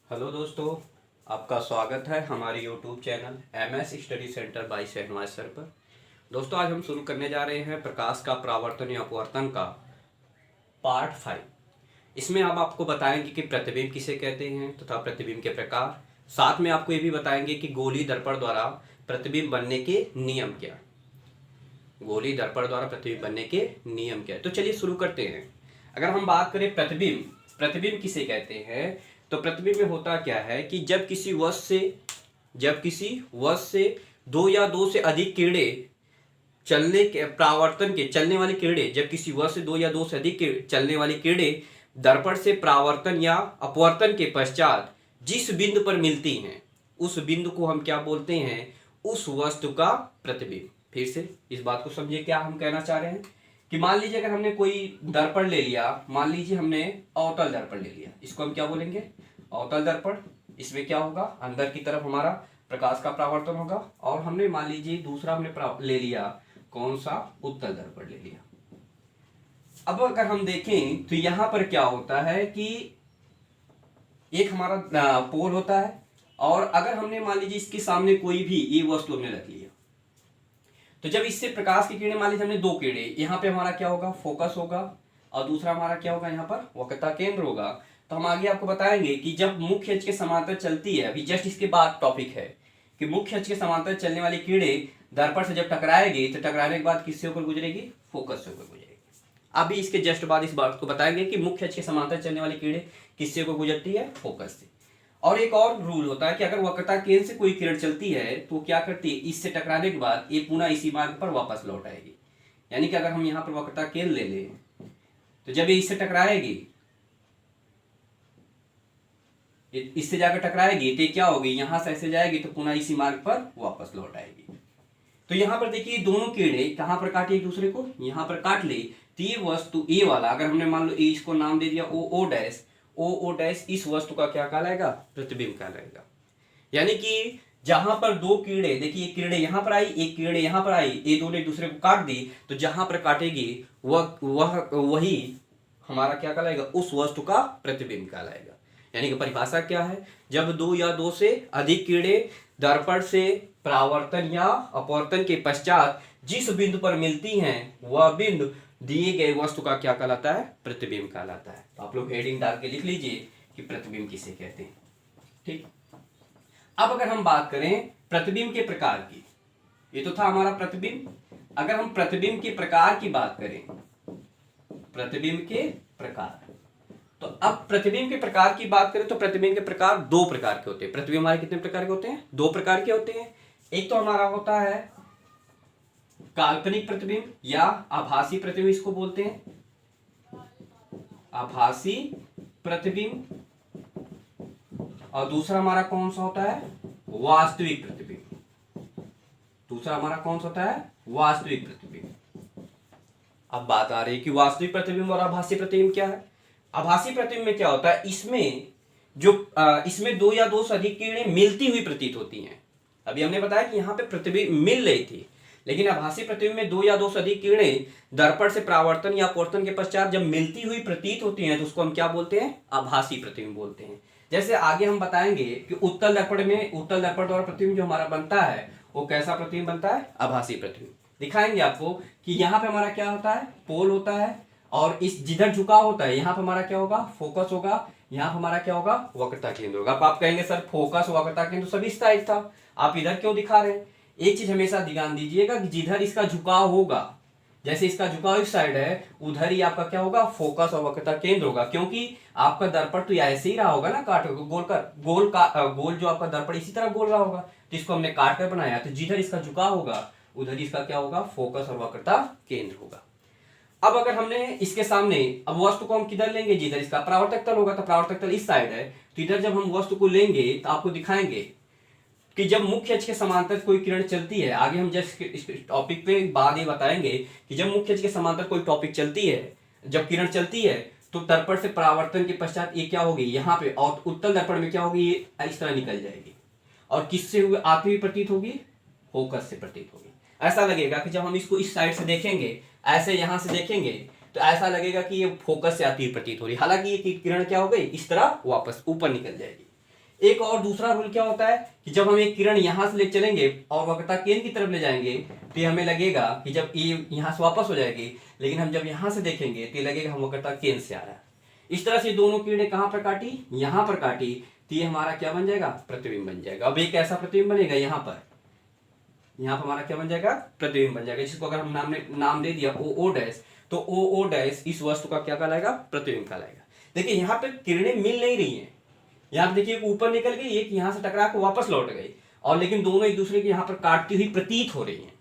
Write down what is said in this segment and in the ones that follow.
Hello दोस्तों, आपका स्वागत है हमारे YouTube channel MS study centre by Shahnawaz sir पर। दोस्तों, आज हम शुरू करने जा रहे हैं प्रकाश का परावर्तन या अपवर्तन का पार्ट 5। इसमें हम आपको बताएंगे कि प्रतिबिंब किसे कहते हैं तथा प्रतिबिंब के प्रकार। साथ में आपको ये भी बताएंगे कि गोलीय दर्पण द्वारा प्रतिबिंब बनने के नियम क्या। गोलीय दर्पण द्वारा प्रतिबिंब बनने के नियम क्या। तो चलिए शुरू करते हैं। अगर हम बात करें प्रतिबिंब, प्रतिबिंब किसे कहते हैं, तो प्रतिबिंब में होता क्या है कि जब किसी वस्तु से दो या दो से अधिक किरणें चलने के परावर्तन के चलने वाली किरणें जब किसी वस्तु से दो या दो से अधिक चलने वाली किरणें दर्पण से परावर्तन या अपवर्तन के पश्चात जिस बिंदु पर मिलती हैं उस बिंदु को हम क्या बोलते हैं, उस वस्तु का प्रतिबिंब। फिर से इस बात को समझिए, क्या हम कहना चाह रहे हैं कि मान लीजिए अगर हमने कोई दर्पण ले लिया, मान लीजिए हमने अवतल दर्पण ले लिया, इसको हम क्या बोलेंगे, अवतल दर्पण। इसमें क्या होगा, अंदर की तरफ हमारा प्रकाश का परावर्तन होगा। और हमने मान लीजिए दूसरा हमने ले लिया, कौन सा, उत्तल दर्पण ले लिया। अब अगर हम देखें तो यहां पर क्या होता है कि एक हमारा पोल होता है, और अगर हमने मान लीजिए इसके सामने कोई भी ये वस्तु हमने रख लिया, तो जब इससे प्रकाश की किरणें, मान लीजिए हमने दो किरणें, यहाँ पे हमारा क्या होगा, फोकस होगा, और दूसरा हमारा क्या होगा, यहाँ पर वक्रता केंद्र होगा। तो हम आगे आपको बताएंगे कि जब मुख्य अक्ष के समांतर चलती है, अभी जस्ट इसके बाद टॉपिक है कि मुख्य अक्ष के समांतर चलने वाली किरणें दर्पण से जब टकराएगी तो टकराने के बाद किससे होकर गुजरेगी, फोकस से होकर गुजरेगी। अभी इसके जस्ट बाद इस बात को बताएंगे कि मुख्य अक्ष के समांतर चलने वाली किरणें किससे होकर गुजरती है, फोकस से। और एक और रूल होता है कि अगर वक्रता केंद्र से कोई किरण चलती है तो क्या करती है, इससे टकराने के बाद ये पुनः इसी मार्ग पर वापस लौट आएगी। यानी कि अगर हम यहाँ पर वक्रता केंद्र ले लें तो जब ये इससे टकराएगी, इससे जाकर टकराएगी तो क्या होगी, यहां से ऐसे जाएगी तो पुनः इसी मार्ग पर वापस लौट आएगी। तो यहां पर देखिए दोनों किरणें कहां पर काटी, एक दूसरे को यहां पर काट ली। तो ये वस्तु ए वाला, अगर हमने मान लो इसको नाम दे दिया ओ डैश, ओ डैश, इस वस्तु का क्या कहलाएगा, प्रतिबिंब कहलाएगा। यानी कि जहां पर दो किरणें, देखिए एक किरणें यहां पर आई, एक किरणें यहां पर आई, ये दोनों एक दूसरे को काट दी, तो जहां पर काटेगी वही हमारा क्या कहलाएगा, उस वस्तु का प्रतिबिंब कहलाएगा। यानी कि परिभाषा क्या है, जब दो या दो से अधिक किरणें दर्पण से परावर्तन या अपवर्तन के पश्चात जिस बिंदु पर मिलती हैं वह बिंदु दिए गए वस्तु का क्या कहलाता है, प्रतिबिंब कहलाता है। तो आप लोग हेडिंग डाल के लिख लीजिए कि प्रतिबिंब किसे कहते हैं। ठीक, अब अगर हम बात करें प्रतिबिंब के प्रकार की, ये तो था हमारा प्रतिबिंब। अगर हम प्रतिबिंब के प्रकार की बात करें, प्रतिबिंब के प्रकार, तो अब प्रतिबिंब के प्रकार की बात करें तो प्रतिबिंब के प्रकार दो प्रकार के होते हैं। प्रतिबिंब हमारे कितने प्रकार के होते हैं, दो प्रकार के होते हैं। एक तो हमारा होता है काल्पनिक प्रतिबिंब या आभासी प्रतिबिंब, इसको बोलते हैं आभासी प्रतिबिंब, और दूसरा हमारा कौन सा होता है, वास्तविक प्रतिबिंब। दूसरा हमारा कौन सा होता है, वास्तविक प्रतिबिंब। अब बात आ रही है कि वास्तविक प्रतिबिंब और आभासी प्रतिबिंब क्या है। आभासी प्रतिबिंब में क्या होता है, इसमें दो या दो से अधिक किरणें मिलती हुई प्रतीत होती हैं। अभी हमने बताया कि यहाँ पे प्रतिबिंब मिल रही थी, लेकिन आभासी प्रतिबिंब में दो या दो से अधिक किरणें दर्पण से परावर्तन या अपवर्तन के पश्चात जब मिलती हुई प्रतीत होती हैं तो उसको हम क्या बोलते हैं, आभासी प्रतिबिंब बोलते हैं। जैसे आगे हम बताएंगे कि उत्तल दर्पण द्वारा प्रतिबिंब जो हमारा बनता है वो कैसा प्रतिबिंब बनता है, आभासी प्रतिबिंब। दिखाएंगे आपको कि यहाँ पे हमारा क्या होता है, पोल होता है, और इस जिधर झुकाव होता है यहाँ पर हमारा क्या होगा, फोकस होगा, यहाँ पर हमारा क्या होगा, वक्रता केंद्र होगा। अब आप कहेंगे सर फोकस वक्रता केंद्र सभी इस साइड था, आप इधर क्यों दिखा रहे हैं। एक चीज हमेशा ध्यान दीजिएगा कि जिधर इसका झुकाव होगा, जैसे इसका झुकाव इस साइड है, उधर ही आपका क्या होगा, फोकस और वक्रता केंद्र होगा। क्योंकि आपका दर्पण तो ऐसे ही रहा होगा ना, काट गोल जो आपका दर्पण इसी तरह गोल रहा होगा, तो इसको हमने काट कर बनाया, तो जिधर इसका झुकाव होगा उधर इसका क्या होगा, फोकस और वक्रता केंद्र होगा। अब अगर हमने इसके सामने, अब वस्तु को हम किधर लेंगे, जिधर इसका परावर्तक तल होगा, तो परावर्तक तल इस साइड है, तो इधर जब हम वस्तु को लेंगे तो आपको दिखाएंगे कि जब मुख्य अक्ष के समांतर कोई किरण चलती है, आगे हम जस्ट इस टॉपिक पे बाद ये बताएंगे कि जब मुख्य अक्ष के समांतर कोई टॉपिक चलती है, जब किरण चलती है तो दर्पण से परावर्तन के पश्चात ये क्या होगी, यहाँ पे, और उत्तल दर्पण में क्या होगी, ये इस तरह निकल जाएगी, और किससे हुए आती हुई प्रतीत होगी, फोकस से प्रतीत होगी। ऐसा लगेगा कि जब हम इसको इस साइड से देखेंगे, ऐसे यहां से देखेंगे, तो ऐसा लगेगा कि ये फोकस से आती हुई प्रतीत हो रही, हालांकि ये किरण क्या हो गई, इस तरह वापस ऊपर निकल जाएगी। एक और दूसरा रूल क्या होता है कि जब हम एक किरण यहां से ले चलेंगे और वक्रता केंद्र की तरफ ले जाएंगे तो ये हमें लगेगा कि जब ये यहां से वापस हो जाएगी, लेकिन हम जब यहां से देखेंगे तो ये लगेगा हम वक्रता केंद्र से आ रहा है। इस तरह से दोनों किरणें कहां पर काटी, यहां पर काटी, तो ये हमारा क्या बन जाएगा, प्रतिबिंब बन जाएगा। अब एक ऐसा प्रतिबिंब बनेगा यहाँ पर हमारा क्या बन जाएगा, प्रतिबिंब बन जाएगा, जिसको अगर हम नाम दे दिया ओ ओ डैश, तो ओ ओ डैश इस वस्तु का क्या कहलाएगा, प्रतिबिंब कहलाएगा। देखिए यहाँ पे किरणें मिल नहीं रही हैं, यहाँ पे देखिए एक ऊपर निकल गई, एक यहाँ से टकरा के वापस लौट गई, और लेकिन दोनों एक दूसरे के यहाँ पर काटती हुई प्रतीत हो रही हैं।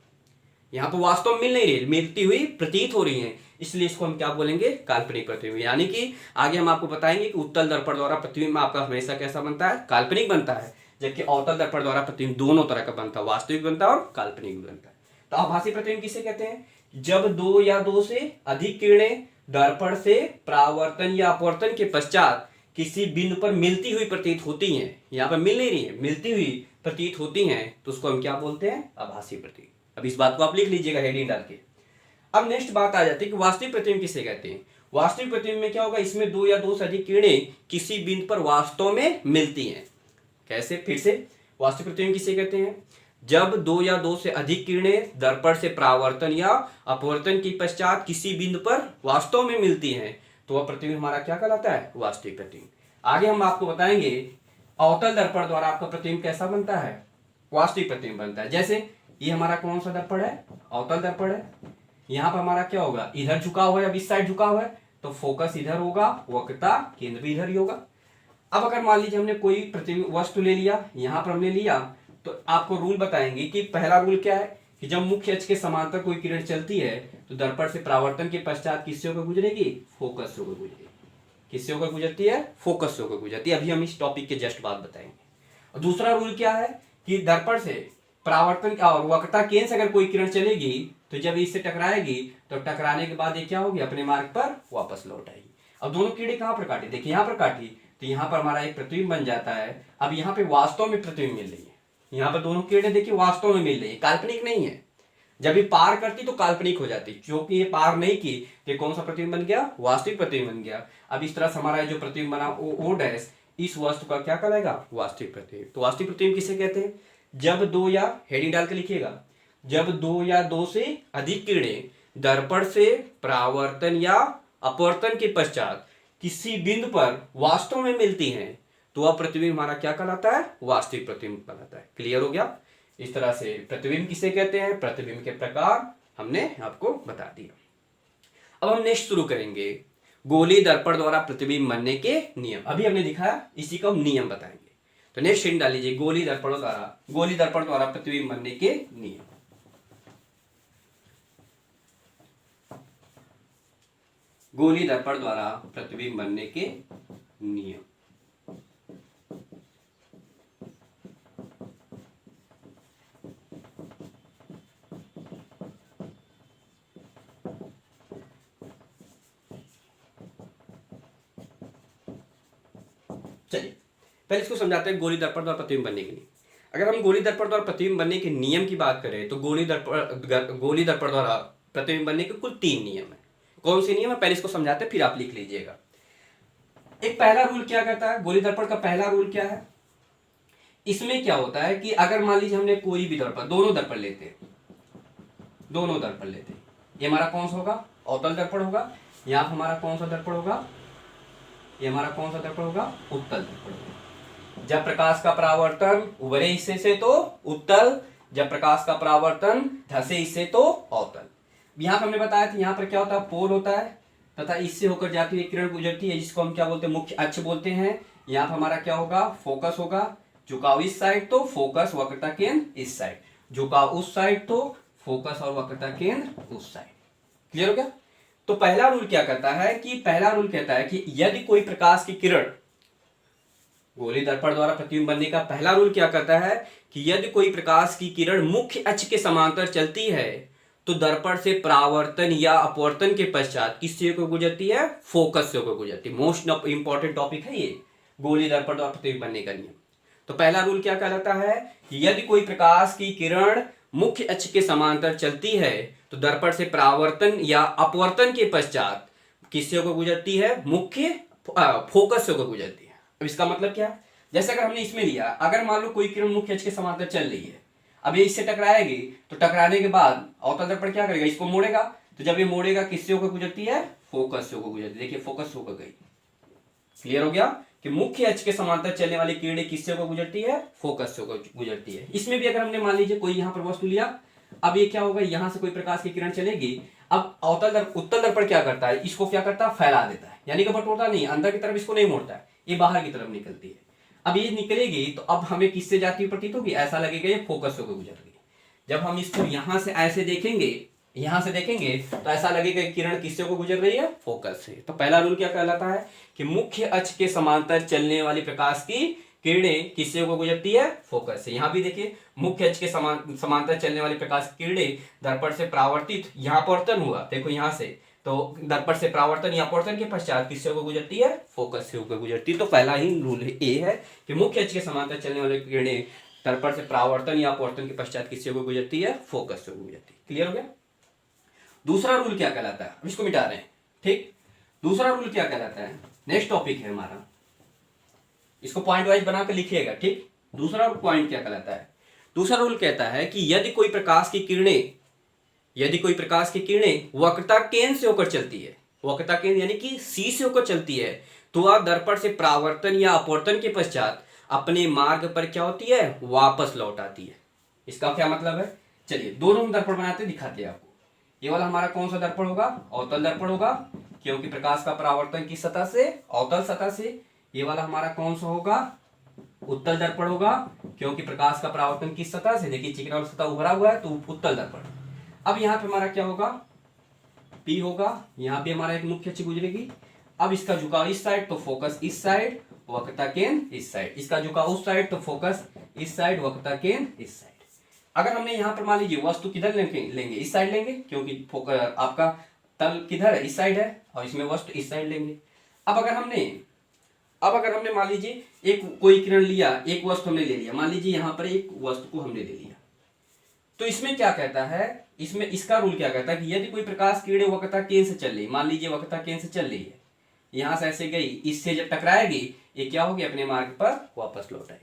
यहाँ पर वास्तव में मिल नहीं रही, मिलती हुई प्रतीत हो रही हैं, इसलिए इसको हम क्या बोलेंगे, काल्पनिक प्रतिबिंब। यानी कि आगे हम आपको बताएंगे कि उत्तल दर्पण द्वारा प्रतिबिंब आपका हमेशा कैसा बनता है, काल्पनिक बनता है, जबकि अवतल दर्पण द्वारा प्रतिबिंब दोनों तरह का बनता है, वास्तविक बनता है और काल्पनिक बनता है। तो आभासी प्रतिबिंब किसे कहते हैं, जब दो या दो से अधिक किरणें दर्पण से परावर्तन या अपवर्तन के पश्चात किसी बिंदु पर मिलती हुई प्रतीत होती हैं। यहाँ पर मिल नहीं रही है, मिलती हुई प्रतीत होती हैं, तो उसको हम क्या बोलते हैं, आभासी प्रतिबिंब। अब इस बात को आप लिख लीजिएगा हेडिंग डाल के। अब नेक्स्ट बात आ जाती है कि वास्तविक प्रतिबिंब किसे कहते हैं। वास्तविक प्रतिबिंब में क्या होगा, इसमें दो या दो से अधिक किरणें किसी बिंदु पर वास्तव में मिलती हैं। कैसे, फिर से, वास्तविक प्रतिबिंब किसे कहते हैं, जब दो या दो से अधिक किरणें दर्पण से परावर्तन या अपवर्तन के पश्चात किसी बिंदु पर वास्तव में मिलती हैं, तो वह प्रतिबिंब हमारा क्या कहलाता है, वास्तविक प्रतिबिंब। आगे हम आपको बताएंगे अवतल दर्पण द्वारा आपका प्रतिबिंब कैसा बनता है, वास्तविक प्रतिबिंब बनता है। जैसे ये हमारा कौन सा दर्पण है, अवतल दर्पण है, यहाँ पर हमारा क्या होगा, इधर झुका हुआ है, अब इस साइड झुका हुआ है, तो फोकस इधर होगा, वक्रता केंद्र भी इधर ही होगा। अब अगर मान लीजिए हमने कोई प्रतिबिंब वस्तु ले लिया, यहां पर हमने लिया, तो आपको रूल बताएंगे कि पहला रूल क्या है कि जब मुख्य अक्ष के समांतर कोई किरण चलती है तो दर्पण से परावर्तन के पश्चात किससे होकर गुजरेगी, फोकस से होकर गुजरेगी। किससे होकर गुजरती है, फोकस से होकर गुजरती है। अभी हम इस टॉपिक के जस्ट बाद बताएंगे। और दूसरा रूल क्या है कि दर्पण से परावर्तन और वक्रता केंद्र से अगर कोई किरण चलेगी तो जब इससे टकराएगी तो टकराने के बाद ये क्या होगी, अपने मार्ग पर वापस लौट आएगी। अब दोनों किरणें कहां पर काटी, देखिए यहां पर काटी, तो यहाँ पर हमारा एक प्रतिबिंब बन जाता है। अब यहाँ पे वास्तव में प्रतिबिंब मिल रही है, यहाँ पर दोनों किरणें देखिए वास्तव में मिल रही है, काल्पनिक नहीं है। जब ये पार करती तो काल्पनिक हो जाती, क्योंकि ये पार नहीं की तो ये कौन सा प्रतिबिंब बन गया, वास्तविक प्रतिबिंब बन गया। अब इस तरह से हमारा जो प्रतिबिंब बना ओ ओ डैश, इस वस्तु का क्या कहलाएगा, वास्तविक प्रतिबिंब। तो वास्तविक प्रतिबिंब किसे कहते हैं, जब दो या, हेडिंग डाल के लिखिएगा, जब दो या दो से अधिक किरणें दर्पण से परावर्तन या अपवर्तन के पश्चात किसी बिंदु पर वास्तव में मिलती हैं, तो वह प्रतिबिंब हमारा क्या कहलाता है, वास्तविक प्रतिबिंब कहलाता है। क्लियर हो गया। इस तरह से प्रतिबिंब किसे कहते हैं, प्रतिबिंब के प्रकार हमने आपको बता दिया। अब हम नेक्स्ट शुरू करेंगे गोलीय दर्पण द्वारा प्रतिबिंब बनने के नियम। अभी हमने दिखाया, इसी को हम नियम बताएंगे। तो नेक्स्ट हिंट डालिए, गोलीय दर्पण द्वारा प्रतिबिंब बनने के नियम। गोलीय दर्पण द्वारा प्रतिबिंब बनने के नियम। चलिए पहले इसको समझाते हैं, गोलीय दर्पण द्वारा प्रतिबिंब बनने के नियम। अगर हम गोलीय दर्पण द्वारा प्रतिबिंब बनने के नियम की बात करें तो गोलीय दर्पण द्वारा प्रतिबिंब बनने के कुल 3 नियम है। कौन से नियम है, पहले इसको समझाते हैं, फिर आप लिख लीजिएगा। एक पहला रूल क्या कहता है, गोलीय दर्पण का पहला रूल क्या है, इसमें क्या होता है कि अगर मान लीजिए हमने कोई भी दर्पण, दोनों दर्पण लेते हैं, ये हमारा कौन सा होगा, अवतल दर्पण होगा। यहाँ हमारा कौन सा दर्पण होगा, ये हमारा कौन सा दर्पण होगा, उत्तल दर्पण होगा। जब प्रकाश का परावर्तन उभरे हिस्से से तो उत्तल, जब प्रकाश का परावर्तन धसे हिस्से तो अवतल। यहाँ पर हमने बताया था, यहाँ पर क्या होता है, पोल होता है तथा इससे होकर जाती हुई किरण गुजरती है, जिसको हम क्या बोलते हैं, मुख्य अक्ष बोलते हैं। यहाँ पर हमारा क्या होगा, फोकस होगा, झुकाव इस साइड तो फोकस वक्रता केंद्र इस साइड, झुकाव उस साइड तो फोकस और वक्रता केंद्र उस साइड। क्लियर हो गया। तो पहला रूल क्या कहता है कि, पहला रूल कहता है कि यदि कोई प्रकाश की किरण, गोलीय दर्पण द्वारा प्रतिबिंब बनने का पहला रूल क्या कहता है कि यदि कोई प्रकाश की किरण मुख्य अक्ष के समांतर चलती है तो दर्पण से परावर्तन या अपवर्तन के पश्चात किससे होकर गुजरती है, फोकस से होकर गुजरती है। मोस्ट इंपॉर्टेंट टॉपिक है ये, गोलीय दर्पण द्वारा प्रतिबिंब बनने का नियम। तो पहला रूल क्या कहलाता है कि यदि कोई प्रकाश की किरण मुख्य अक्ष के समांतर चलती है तो दर्पण से परावर्तन या अपवर्तन के पश्चात किससे होकर गुजरती है, मुख्य फोकस से होकर गुजरती है। अब इसका मतलब क्या है, जैसे अगर हमने इसमें लिया, अगर मान लो कोई किरण मुख्य अक्ष के समांतर चल रही है, अब ये इससे टकराएगी, तो टकराने के बाद अवतल दर्पण क्या करेगा, इसको मोड़ेगा। तो जब ये मोड़ेगा किससे होकर गुजरती है, फोकस से होकर गुजरती है। देखिए फोकस से होकर गई। क्लियर हो गया कि मुख्य अक्ष के समांतर चलने वाली किरणें किससे होकर गुजरती है, फोकस से होकर गुजरती है। इसमें भी अगर हमने मान लीजिए कोई यहाँ पर वस्तु लिया, अब ये क्या होगा, यहां से कोई प्रकाश की किरण चलेगी। अब उत्तल दर्पण क्या करता है, इसको क्या करता है, फैला देता है, यानी कि बटोरता नहीं, अंदर की तरफ इसको नहीं मोड़ता है, ये बाहर की तरफ निकलती है। अब ये निकलेगी तो अब हमें किससे जाती हुई प्रतीत होगी, ऐसा लगेगा ये फोकस होकर गुजर गई। जब हम इसको यहां से ऐसे देखेंगे, यहां से देखेंगे तो ऐसा लगेगा किरण किससे को गुजर रही है, फोकस से। तो पहला रूल क्या कहलाता है कि मुख्य अक्ष के समांतर चलने वाली प्रकाश की किरणें किससे को गुजरती है, फोकस से। यहां भी देखिए मुख्य अक्ष के समांतर चलने वाली प्रकाश की किरणें दर्पण से परावर्तित, यहां अपवर्तन हुआ, देखो यहां से, तो दर्पण से परावर्तन या अपवर्तन के पश्चात किससे होकर गुजरती है, फोकस से होकर गुजरती है। तो पहला ही रूल ये है कि मुख्य अक्ष के समांतर चलने वाली किरणें दर्पण से परावर्तन या अपवर्तन के पश्चात किससे होकर गुजरती है, फोकस से होकर गुजरती है। क्लियर हो गया। दूसरा रूल क्या कहलाता है, अब इसको मिटा रहे हैं। ठीक, दूसरा रूल क्या कहलाता है, नेक्स्ट टॉपिक है हमारा, इसको पॉइंट वाइज बनाकर लिखिएगा। ठीक, दूसरा पॉइंट क्या कहलाता है, दूसरा रूल कहता है कि यदि कोई प्रकाश की किरणें वक्रता केंद्र से होकर चलती है, वक्रता केंद्र यानी कि सी से होकर चलती है, तो वह दर्पण से परावर्तन या अपवर्तन के पश्चात अपने मार्ग पर क्या होती है, वापस लौट आती है। इसका क्या मतलब है, चलिए दोनों दर्पण बनाते दिखाते हैं आपको। ये वाला हमारा कौन सा दर्पण होगा, अवतल दर्पण होगा, क्योंकि प्रकाश का परावर्तन किस सतह से, अवतल सतह से। ये वाला हमारा कौन सा होगा, उत्तल दर्पण होगा, क्योंकि प्रकाश का परावर्तन किस सतह से, देखिए चिकना वाला सतह उभरा हुआ है तो उत्तल दर्पण। अब यहाँ पे हमारा क्या होगा, P होगा, यहाँ पे हमारा एक मुख्य अक्ष गुजरेगी। अब इसका झुकाव इस साइड तो फोकस इस साइड, वक्रता केंद्र इस साइड, इसका झुकाव उस साइड तो फोकस इस साइड, वक्रता केंद्र इस साइड। अगर हमने यहाँ पर मान लीजिए वस्तु किधर लेंगे, इस साइड लेंगे, क्योंकि आपका तल किधर है, इस साइड है, और इसमें वस्तु इस साइड लेंगे। अब अगर हमने मान लीजिए एक कोई किरण लिया, एक वस्तु हमने ले लिया, मान लीजिए यहाँ पर एक वस्तु को हमने ले लिया, तो इसमें क्या कहता है, इसमें इसका रूल क्या कहता है कि यदि कोई प्रकाश किरणें वक्रता केंद्र से चल रही, मान लीजिए वक्रता केंद्र से चल रही है, यहां से ऐसे गई, इससे जब टकराएगी ये क्या होगी, अपने मार्ग पर वापस लौट आएगी।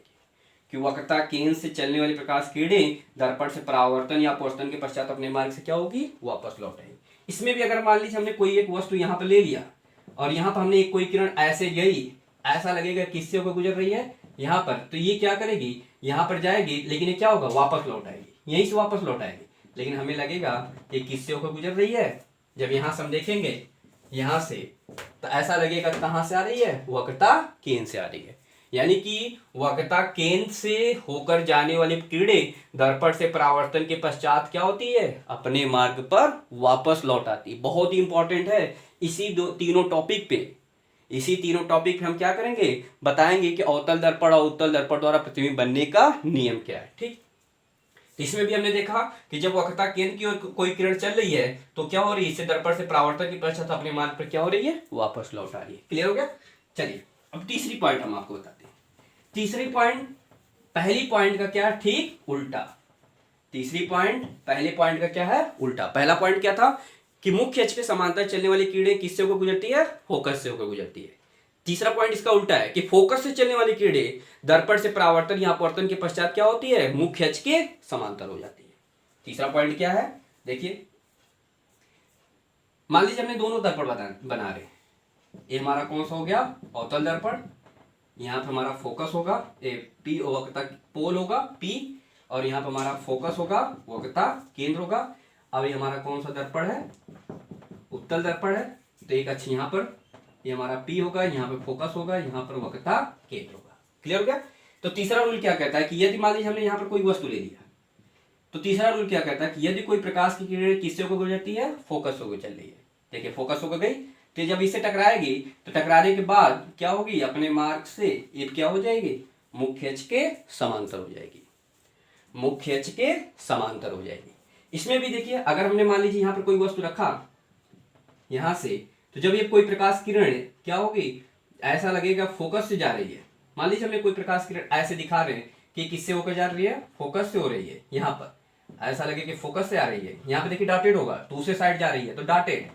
कि वक्रता केंद्र से चलने वाली प्रकाश किरणें दर्पण से परावर्तन या अपवर्तन के पश्चात अपने मार्ग से क्या होगी, वापस लौट आएगी। इसमें भी अगर मान लीजिए हमने कोई एक वस्तु यहाँ पर ले लिया और यहाँ पर हमने एक कोई किरण ऐसे गई, ऐसा लगेगा किससे होकर गुजर रही है, यहाँ पर, तो ये क्या करेगी, यहाँ पर जाएगी, लेकिन ये क्या होगा, वापस लौट आएगी, यहीं से वापस लौट आएगी, लेकिन हमें लगेगा ये किससे होकर गुजर रही है। जब यहां से हम देखेंगे यहां से, तो ऐसा लगेगा कहां से आ रही है, वक्रता केंद्र से आ रही है। यानी कि वक्रता केंद्र से होकर जाने वाली किरणें दर्पण से परावर्तन के पश्चात क्या होती है, अपने मार्ग पर वापस लौट आती है। बहुत ही इंपॉर्टेंट है। इसी तीनों टॉपिक पे हम क्या करेंगे, बताएंगे कि अवतल दर्पण और उत्तल दर्पण द्वारा प्रतिबिंब बनने का नियम क्या है। ठीक, इसमें भी हमने देखा कि जब वक्रता केंद्र की ओर कोई किरण चल रही है तो क्या हो रही है, इससे दर्पण से परावर्तन के पश्चात अपने मार्ग पर क्या हो रही है, वापस लौट आ रही है। क्लियर हो गया। चलिए अब तीसरी पॉइंट हम आपको बताते हैं। तीसरी पॉइंट पहली पॉइंट का क्या है, ठीक उल्टा। तीसरी पॉइंट पहले पॉइंट का क्या है, उल्टा। पहला पॉइंट क्या था कि मुख्य अक्ष के समांतर चलने वाली किरणें किससे होकर गुजरती है, फोकस से होकर गुजरती है। तीसरा पॉइंट इसका उल्टा है कि फोकस से चलने वाली किरणें दर्पण से परावर्तन या अपवर्तन के पश्चात क्या होती है, मुख्य अक्ष के समांतर हो जाती है। तीसरा पॉइंट क्या है, देखिए मान लीजिए हमने दोनों दर्पण बना रहे, ये हमारा कौन सा हो गया, अवतल दर्पण, यहाँ पे हमारा फोकस होगा, P वक्रता पोल होगा P, और यहाँ पे हमारा फोकस होगा, वक्रता केंद्र होगा। अब ये हमारा कौन सा दर्पण है, उत्तल दर्पण है, तो एक अक्ष यहाँ पर, ये हमारा P होगा, यहाँ पे फोकस होगा, यहाँ पर वक्रता केंद्र होगा। क्लियर हो गया। तो तीसरा रूल क्या कहता है कि यदि मान लीजिए हमने यहाँ पर कोई वस्तु ले लिया, तो तीसरा रूल क्या कहता है कि यदि कोई प्रकाश की किरण किससे होकर गुजरती है, फोकस होकर चल रही है, देखिए फोकस होकर गई, तो जब इससे टकराएगी तो टकराने के बाद क्या होगी, अपने मार्ग से ये क्या हो जाएगी, मुख्य अक्ष के समांतर हो जाएगी, मुख्य अक्ष के समांतर हो जाएगी। इसमें भी देखिए अगर हमने मान लीजिए यहाँ पर कोई वस्तु रखा यहां से, तो जब ये कोई प्रकाश किरण क्या होगी, ऐसा लगेगा फोकस से जा रही है। मान लीजिए हमने कोई प्रकाश किरण ऐसे दिखा रहे हैं कि किससे होकर जा रही है, फोकस से हो रही है, यहाँ पर ऐसा लगे कि फोकस से आ रही है, यहाँ पे देखिए डॉटेड होगा, दूसरे साइड जा रही है तो डॉटेड।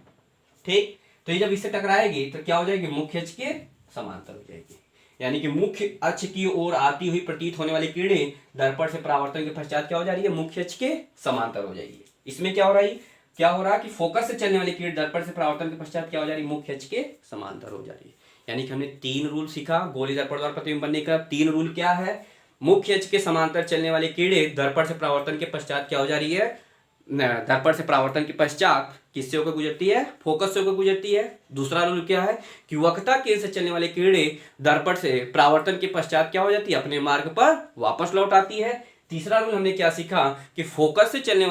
ठीक, तो ये जब इससे टकराएगी तो क्या हो जाएगी, मुख्य अक्ष के समांतर हो जाएगी। यानी कि मुख्य अक्ष की ओर आती हुई प्रतीत होने वाली किरणें दर्पण से परावर्तन के पश्चात क्या हो जा रही है, मुख्य अक्ष के समांतर हो जाएगी। इसमें क्या हो रहा है कि फोकस से चलने वाली किरण दर्पण से परावर्तन के पश्चात क्या हो जा रही है, मुख्य अक्ष के समांतर हो जा रही है। यानी कि हमने 3 रूल सीखा गोलीय दर्पण द्वारा प्रतिबिंब बनने का। 3 रूल क्या है, मुख्य अक्ष के समांतर चलने वाली किरणें दर्पण से परावर्तन के पश्चात क्या हो जा रही है, दर्पण से परावर्तन के पश्चात किससे होकर गुजरती है, फोकस से होकर गुजरती है। दूसरा रूल क्या है कि वक्रता केंद्र से चलने वाली किरणें दर्पण से परावर्तन के पश्चात क्या हो जाती है, अपने मार्ग पर वापस लौट आती है। तीसरा रूल हमने क्या सीखा कि फोकस से चलने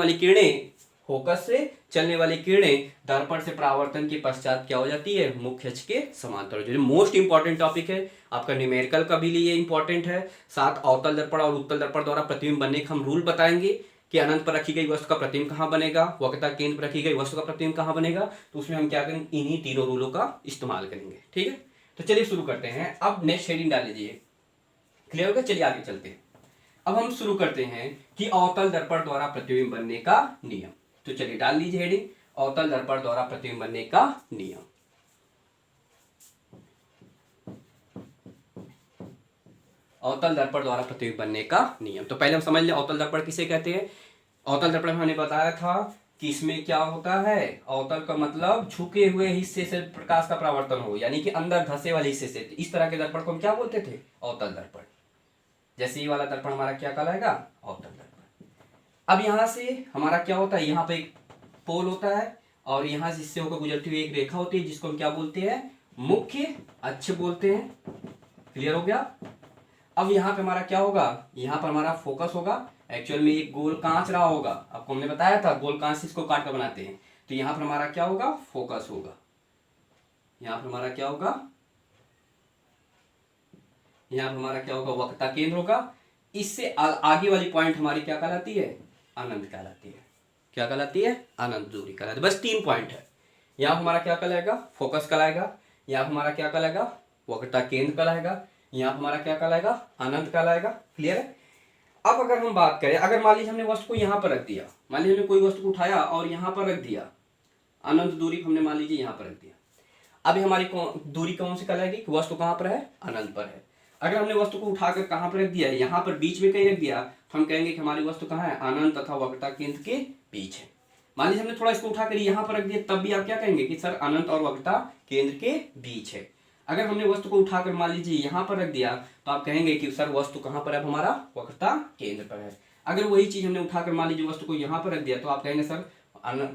वाली किरणें दर्पण से परावर्तन के पश्चात क्या हो जाती है, मुख्य अक्ष के समांतर। जो मोस्ट इंपॉर्टेंट टॉपिक है आपका न्यूमेरिकल का भी लिए इंपॉर्टेंट है। साथ अवतल दर्पण और उत्तल दर्पण द्वारा प्रतिबिंब बनने का हम रूल बताएंगे कि अनंत पर रखी गई वस्तु का प्रतिबिंब कहाँ बनेगा, वक्रता केंद्र पर रखी गई वस्तु का प्रतिबिंब कहाँ बनेगा। तो उसमें हम क्या करेंगे, इन्हीं तीनों रूलों का इस्तेमाल करेंगे। ठीक है, तो चलिए शुरू करते हैं। अब नेक्स्ट हेडिंग डाल लीजिए, क्लियर होगा। चलिए आगे चलते हैं। अब हम शुरू करते हैं कि अवतल दर्पण द्वारा प्रतिबिंब बनने का नियम। तो चलिए डाल लीजिए हेडिंग, अवतल दर्पण द्वारा प्रतिबिंब बनने का नियम। अवतल दर्पण द्वारा प्रतिबिंब बनने का नियम। तो पहले हम समझ लें अवतल दर्पण किसे कहते हैं। अवतल दर्पण में हमने बताया था कि इसमें क्या होता है, अवतल का मतलब झुके हुए हिस्से से प्रकाश का परावर्तन हो, यानी कि अंदर धंसे वाले हिस्से से। इस तरह के दर्पण को हम क्या बोलते थे, अवतल दर्पण। जैसे ये वाला दर्पण हमारा क्या कहलाएगा, अवतल दर्पण। अब यहां से हमारा क्या होता है, यहाँ पे एक पोल होता है और यहां से इससे होकर गुजरती हुई एक रेखा होती है जिसको हम क्या बोलते हैं, मुख्य अक्ष बोलते हैं। क्लियर हो गया। अब यहाँ पे हमारा क्या होगा, यहाँ पर हमारा फोकस होगा। एक्चुअल में एक गोल कांच रहा होगा, आपको हमने बताया था गोल कांच से इसको काट कर बनाते हैं। तो यहाँ पर हमारा क्या होगा, फोकस होगा। यहाँ पर हमारा क्या होगा, यहाँ पर हमारा क्या होगा, वक्रता केंद्र होगा। इससे आगे वाली पॉइंट हमारी क्या कहलाती है, अनंत कहलाती है। क्या कहलाती है, अनंत दूरी कहलाती है। बस 3 पॉइंट है। यहाँ हमारा क्या कहलाएगा, फोकस कहलाएगा। यहाँ हमारा क्या कहलाएगा, वक्रता केंद्र कहलाएगा। यहाँ हमारा क्या कहलाएगा, अनंत कहलाएगा। क्लियर है। अब अगर हम बात करें, अगर मान लीजिए हमने वस्तु को यहाँ पर रख दिया, मान लीजिए हमने कोई वस्तु को उठाया और यहाँ पर रख दिया, अनंत दूरी हमने मान लीजिए यहाँ पर रख दिया। अभी हमारी दूरी कौन सी कहलाएगी, वस्तु कहाँ पर है, अनंत पर है। अगर हमने वस्तु को उठाकर कहाँ पर रख दिया, यहाँ पर बीच में कहीं रख दिया, तो हम कहेंगे कि हमारी वस्तु कहाँ है, अनंत तथा वक्रता केंद्र के बीच है। मान लीजिए हमने थोड़ा इसको उठाकर यहाँ पर रख दिया, तब भी आप क्या कहेंगे कि सर अनंत और वक्रता केंद्र के बीच है। अगर हमने वस्तु को उठाकर मान लीजिए यहाँ पर रख दिया, तो आप कहेंगे कि सर वस्तु कहाँ पर है, हमारा वक्रता केंद्र पर है। अगर वही चीज हमने उठाकर मान लीजिए वस्तु को यहाँ पर रख दिया, तो आप कहेंगे सर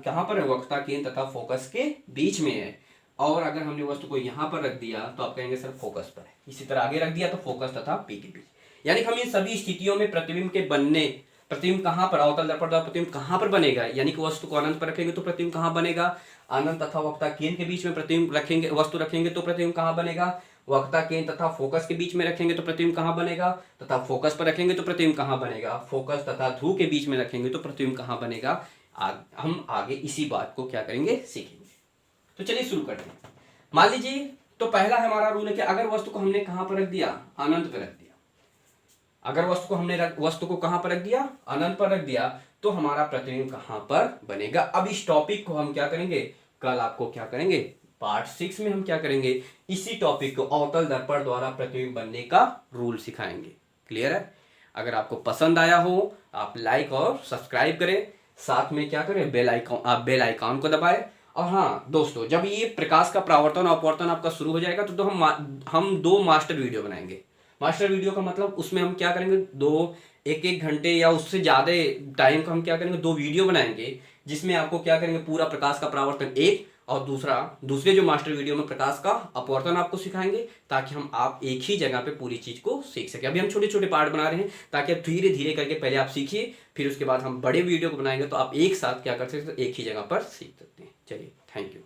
कहाँ पर है, वक्रता केंद्र तथा फोकस के बीच में है। और अगर हमने वस्तु को यहाँ पर रख दिया, तो आप कहेंगे सर फोकस पर है। इसी तरह आगे रख दिया तो फोकस तथा पी के बीच। यानी हम इन सभी स्थितियों में प्रतिबिंब के बनने, प्रतिबिंब कहाँ पर, अवतल दर्पण द्वारा प्रतिबिंब कहाँ पर बनेगा, यानी कि वस्तु को अनंत पर रखेंगे तो प्रतिबिंब कहाँ बनेगा, अनंत तथा वक्रता केंद्र के बीच में प्रतिबिंब रखेंगे, वस्तु रखेंगे तो प्रतिबिंब कहाँ बनेगा, वक्रता केंद्र तथा फोकस के बीच में रखेंगे तो प्रतिबिंब कहाँ बनेगा, तथा फोकस पर रखेंगे तो प्रतिबिंब कहाँ बनेगा, फोकस तथा ध्रुव के बीच में रखेंगे तो प्रतिबिंब कहाँ बनेगा। हम आगे इसी बात को क्या करेंगे, सीखेंगे। तो चलिए शुरू करते हैं। मान लीजिए तो पहला हमारा रूल है कि अगर वस्तु को हमने कहां पर रख दिया, अनंत पर रख दिया। अगर वस्तु को हमने वस्तु को कहां पर रख दिया, अनंत पर रख दिया, तो हमारा प्रतिबिंब कहां पर बनेगा। अब इस टॉपिक को हम क्या करेंगे, कल आपको क्या करेंगे, पार्ट 6 में हम क्या करेंगे, इसी टॉपिक को अवतल दर्पण द्वारा प्रतिबिंब बनने का रूल सिखाएंगे। क्लियर है। अगर आपको पसंद आया हो आप लाइक और सब्सक्राइब करें, साथ में क्या करें, बेल आइकॉन को दबाएं। और हाँ दोस्तों, जब ये प्रकाश का परावर्तन और अपवर्तन आपका शुरू हो जाएगा तो हम 2 मास्टर वीडियो बनाएंगे। मास्टर वीडियो का मतलब उसमें हम क्या करेंगे, 1-1 घंटे या उससे ज़्यादा टाइम का हम क्या करेंगे, 2 वीडियो बनाएंगे, जिसमें आपको क्या करेंगे, पूरा प्रकाश का परावर्तन एक, और दूसरे जो मास्टर वीडियो में प्रकाश का अपवर्तन आपको सिखाएंगे, ताकि आप एक ही जगह पे पूरी चीज को सीख सके। अभी हम छोटे छोटे पार्ट बना रहे हैं ताकि आप धीरे धीरे करके पहले आप सीखिए, फिर उसके बाद हम बड़े वीडियो को बनाएंगे तो आप एक साथ क्या कर सकते हैं, एक ही जगह पर सीख सकते हैं। चलिए, थैंक यू।